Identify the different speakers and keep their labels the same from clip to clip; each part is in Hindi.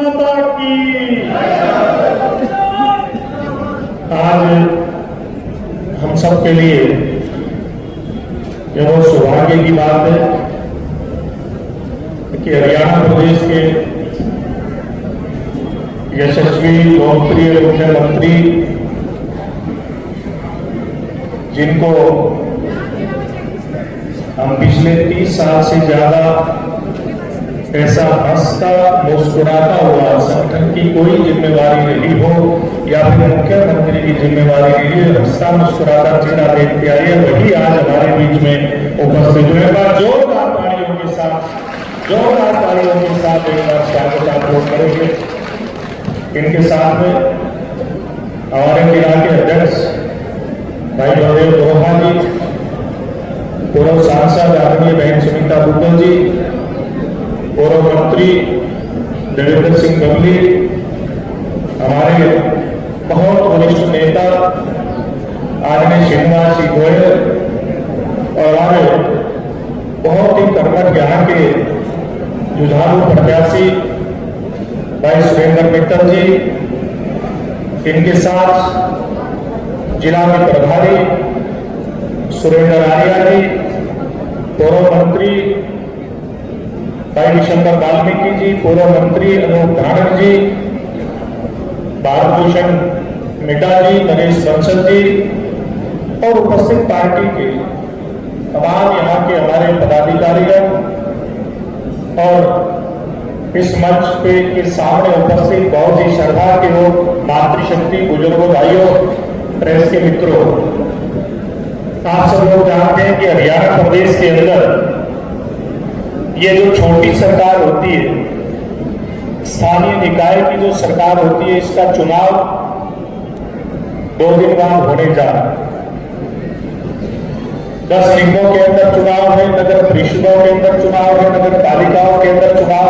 Speaker 1: माता की। आज हम सब के लिए यह बहुत सौभाग्य की बात है कि हरियाणा प्रदेश के यशस्वी लोकप्रिय मुख्यमंत्री, जिनको हम पिछले 30 साल से ज्यादा ऐसा हंसता मुस्कुराता हुआ संगठन की कोई जिम्मेवारी रही हो या फिर मुख्यमंत्री की जिम्मेवारी रही हो, हंसता मुस्कुराता चेहरा देखते आए, वही आज हमारे बीच में उपस्थित हुए। जोरदार तालियों के साथ एक बार स्वागत आप लोग करेंगे। इनके साथ में हमारे जिला के अध्यक्ष भाई बलदेव दोहा जी, पूर्व सांसद आदरणीय बहन सुनीता दुग्गल जी, पूर्व मंत्री देवेंद्र सिंह गंभीर, हमारे बहुत वरिष्ठ नेता आदरणीय श्रीनिवास सिंह गोयल और हमारे बहुत ही कर्मठ यहाँ के जुझारू प्रत्याशी भाई सुरेंद्र मित्तल जी, इनके साथ जिला में प्रभारी सुरेंद्र आर्या जी, पूर्व मंत्री भाई विशंबर वाल्मीकि जी, पूर्व मंत्री अनूप धानक जी, भारत भूषण मिटा जी, नरेश बंसल जी और उपस्थित पार्टी के तमाम यहाँ के हमारे पदाधिकारीगण और इस मंच पे के सामने उपस्थित बहुत ही श्रद्धा के लोग, मातृशक्ति, बुजुर्गों, भाइयों, प्रेस के मित्रों, आप सब लोग जानते हैं कि हरियाणा प्रदेश के अंदर ये जो छोटी सरकार होती है, स्थानीय निकाय की जो सरकार होती है, इसका चुनाव 2 दिन बाद होने जा रहा है। 10 निगमों के अंदर चुनाव है, नगर परिषदों के अंदर चुनाव है, नगर पालिकाओं के अंदर चुनाव।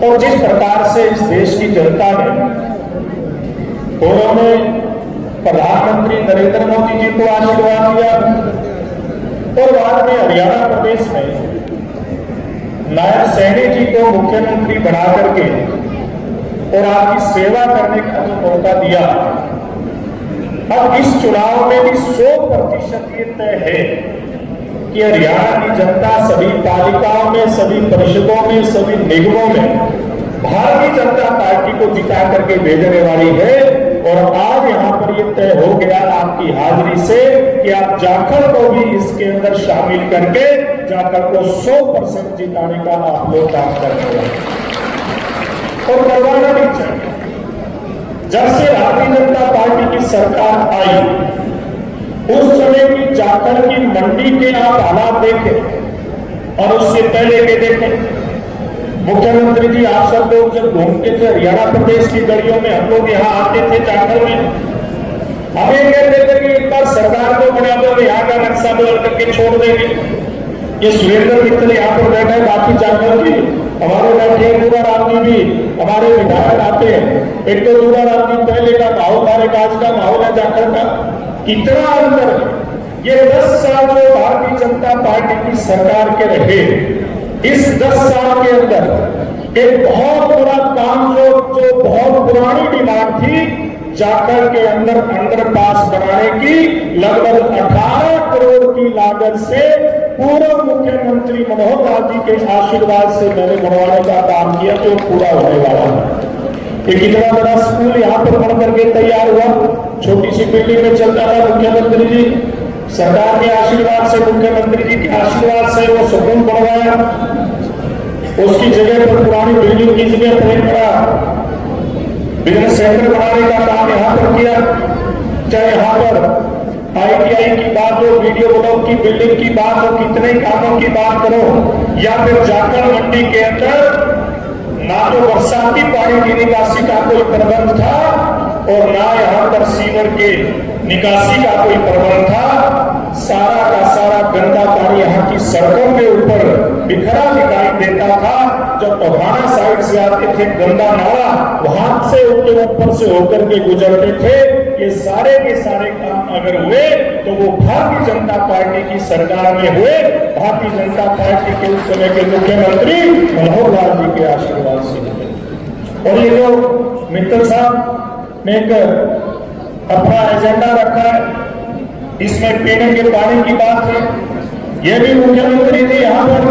Speaker 1: और जिस प्रकार से इस देश की जनता ने पूर्व में प्रधानमंत्री नरेंद्र मोदी जी को आशीर्वाद दिया और बाद में हरियाणा प्रदेश में नायब सैनी जी को मुख्यमंत्री बना करके और आपकी सेवा करने का जो मौका दिया, अब इस चुनाव में भी 100% ये तय है कि हरियाणा की जनता सभी पालिकाओं में, सभी परिषदों में, सभी निगमों में भारतीय जनता पार्टी को जिता करके भेजने वाली है। और आज यहाँ पर ये तय हो गया आपकी हाजिरी से कि आप जाखड़ को भी इसके अंदर शामिल करके जाखड़ को 100% जिताने का आप लोग काम कर रहे हैं और करवाना भी चाहिए। जब से भारतीय जनता पार्टी की सरकार आई, उस समय की जाखड़ की मंडी के आप हालात देखें और उससे पहले के देखें। मुख्यमंत्री जी, आप सब लोग जब घूमते थे हरियाणा प्रदेश की गलियों में, हम लोग यहाँ आते थे जाखड़ में, हमें कहते थे कि एक बार सरकार को बना दो, यहाँ का नक्शा बदल करके छोड़ देंगे। ये सुरेंद्र मित्तल यहाँ पर बैठे हैं, बाकी जाखड़ भी हमारे बैठे हैं, दूराराम जी भी हमारे विधायक आते हैं। एक तो दूराराम जी पहले का माहौल था, एक आज का माहौल है जाखड़ का, कितना अंतर है। ये 10 साल जो भारतीय जनता पार्टी की सरकार के रहे, इस 10 साल के अंदर एक बहुत बड़ा काम जो बहुत पुरानी डिमांड थी, जाखड़ के अंदर अंडरपास बनाने की, लगभग 18 करोड़ की लागत से पूर्व मुख्यमंत्री मनोहर लाल जी के आशीर्वाद से मैंने बनवाने का काम किया, जो पूरा होने वाला है। एक इतना बड़ा स्कूल यहाँ पर बन करके तैयार हुआ, छोटी सी बिल्डिंग में चलता था। मुख्यमंत्री जी सरकार के आशीर्वाद से, मुख्यमंत्री जी के आशीर्वाद से वो सुकून बनवाया। उसकी जगह पर पुरानी बिल्डिंग की जगह पर एक बड़ा बिजनेस सेंटर बनाने का काम यहाँ पर किया। चाहे यहाँ पर ITI की बात हो, वीडियो ब्लॉक की बिल्डिंग की बात हो, कितने कामों की बात करो, या फिर जाखड़ मंडी के अंदर ना तो बरसाती पानी की निकासी का कोई प्रबंध था और ना यहाँ पर सीवर के निकासी का कोई प्रबंध था। सारा का सारा गंदा पानी यहाँ की सड़कों के ऊपर बिखरा दिखाई देता था। जब टोहाना साइड से आते थे, गंदा नाला वहां से उनके ऊपर से होकर के गुजरते थे। ये सारे के सारे काम अगर हुए तो वो भारतीय जनता पार्टी की सरकार में हुए, भारतीय जनता पार्टी के उस समय के मुख्यमंत्री मनोहर लाल जी के आशीर्वाद से। मित्तल साहब ने एक अपना एजेंडा रखा है, इसमें पीने के पानी की बात है। यह भी मुख्यमंत्री जी यहाँ पर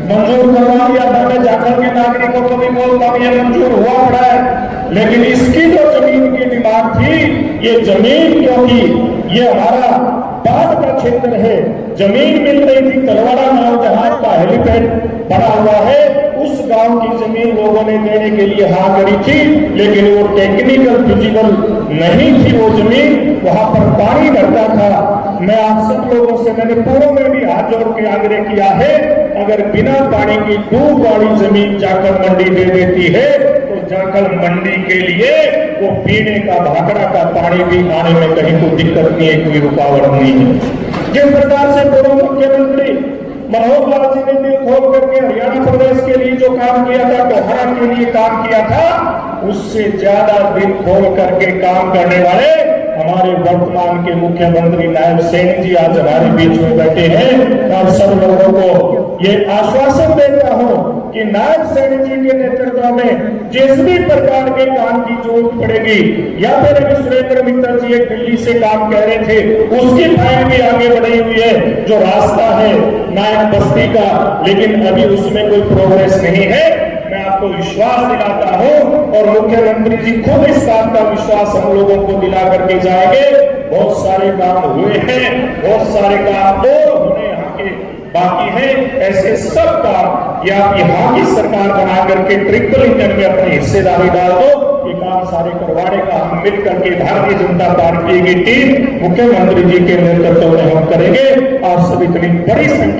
Speaker 1: मंजूर करवा दिया था। मैं झारखंड के नागरिकों को भी बोलता हूँ, ये मंजूर हुआ पड़ा है, लेकिन इसकी जो जमीन की डिमांड थी, ये जमीन क्योंकि ये हमारा बाढ़ का क्षेत्र है, जमीन मिल रही थी तलवाड़ा गांव जहां का हेलीपैड बना हुआ है, उस गांव की जमीन लोगों ने देने के लिए हाँ करी थी, लेकिन वो टेक्निकल फिजिबल नहीं थी वो जमीन, वहां पर पानी भरता था। मैं आप सब लोगों से, मैंने पूर्व में भी हाथ जोड़ के आग्रह किया है, अगर बिना पानी की डूब वाली जमीन जाकर मंडी दे देती है तो जाकर मंडी के लिए वो पीने का भाखड़ा का पानी भी आने में कहीं कोई दिक्कत नहीं है, कोई रुकावट नहीं है। जिस प्रकार से पूर्व मुख्यमंत्री मनोहर लाल जी ने दिल खोल करके हरियाणा प्रदेश के लिए जो काम किया था, कोहरा के लिए काम किया था, उससे ज्यादा दिल खोल करके काम करने वाले हमारे वर्तमान के मुख्यमंत्री नायब सैनी जी आज हमारे बीच में बैठे हैं। आप सब लोगों को ये आश्वासन देता हूं कि नायब सैनी जी के नेतृत्व में जिस भी प्रकार के काम की जरूरत पड़ेगी, या फिर अभी सुरेंद्र मित्तल जी एक दिल्ली से काम कह रहे थे, उसकी फाइल भी आगे बढ़ी हुई है, जो रास्ता है नायक बस्ती का, लेकिन अभी उसमें कोई प्रोग्रेस नहीं है। मैं आपको विश्वास दिलाता हूं और मुख्यमंत्री जी खुद इस बात का विश्वास हम लोगों को दिला करके जाएंगे। बहुत सारे काम हुए हैं, बहुत सारे काम और होने यहाँ के बाकी है। ऐसे सब काम या यहाँ की सरकार बना करके ट्रिपल इंजन में अपनी हिस्सेदारी डाल दो, ये काम सारे करवाने का हम मिल करके भारतीय जनता पार्टी की टीम मुख्यमंत्री जी के नेतृत्व में हम करेंगे। आप सब इतनी बड़ी संख्या